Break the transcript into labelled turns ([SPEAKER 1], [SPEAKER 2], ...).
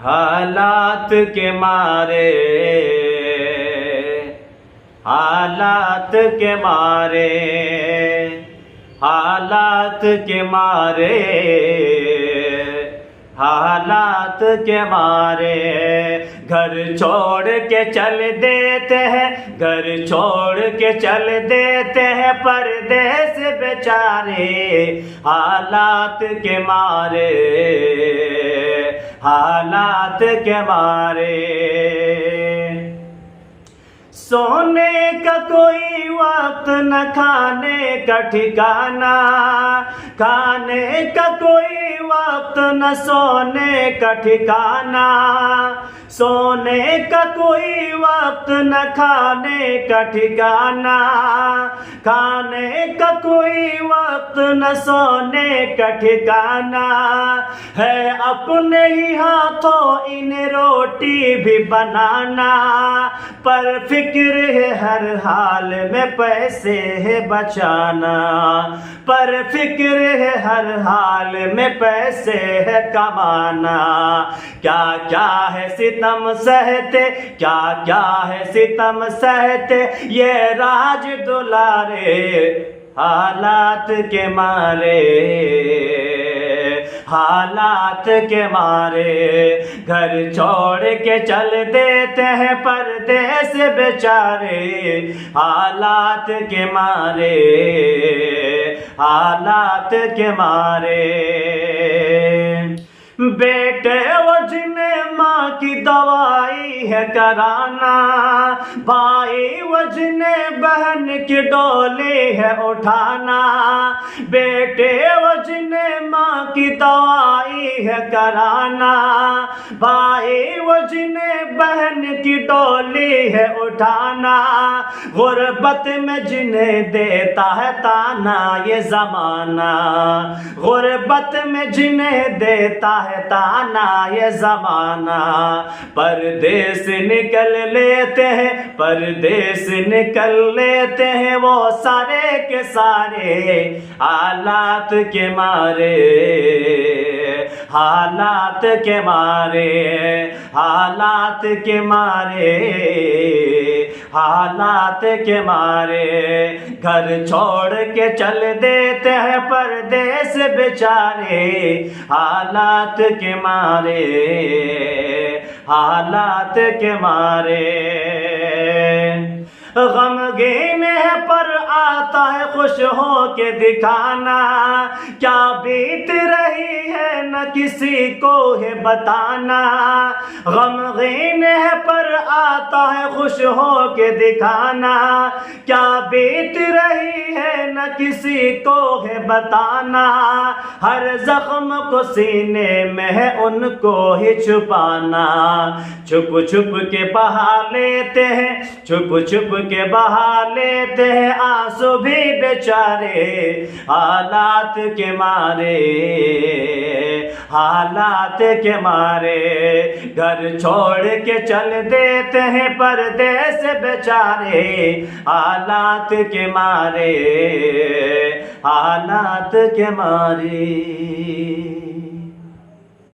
[SPEAKER 1] हालात के मारे, हालात के मारे, हालात के मारे, हालात के मारे घर छोड़ के चल देते हैं, घर छोड़ के चल देते हैं परदेस बेचारे। हालात के मारे, हालात के मारे। सोने का कोई वक्त न खाने का ठिकाना, खाने का कोई वक्त न सोने का ठिकाना, सोने का कोई वक्त न खाने का ठिकाना, खाने का कोई वक्त न सोने का ठिकाना है। अपने ही हाथों इन रोटी भी बनाना, पर फिक्र है हर हाल में पैसे है बचाना, पर फिक्र है हर हाल में पैसे है कमाना। क्या क्या है सितम सहते, क्या क्या है सितम सहते ये राज दुलारे। हालात के मारे, हालात के मारे घर छोड़ के चल देते हैं परदेस बेचारे। हालात के मारे, हालात के मारे। बेटे वो जिन्हें माँ की दवाई है कराना, भाई वो जिन्हें बहन की डोली है उठाना, बेटे वो जिन्हें माँ की दवाई है कराना, भाई वो जिन्हें बहन की डोली है उठाना, गुर्बत में जिन्हें देता है ताना ये जमाना, गुर्बत में जिन्हें देता है ताना ये जमाना। परदेस निकल लेते हैं, परदेस निकल लेते हैं वो सारे के सारे। हालात के मारे, हालात के मारे, हालात के मारे, हालात के मारे घर छोड़ के चल देते हैं परदेस बेचारे। हालात के मारे, हालात के मारे। गमगीन है पर आता है खुश हो के दिखाना, क्या बीत रही है न किसी को है बताना। गमगीन है पर आता है खुश हो के दिखाना, क्या बीत रही है न किसी को है बताना। हर जख्म को सीने में है उनको ही छुपाना, छुप छुप के बहा लेते हैं, छुप छुप के बहा लेते हैं आंसू भी बेचारे। हालात के मारे, हालात के मारे घर छोड़ के चल देते हैं परदेस बेचारे। हालात के मारे, हालात के मारे।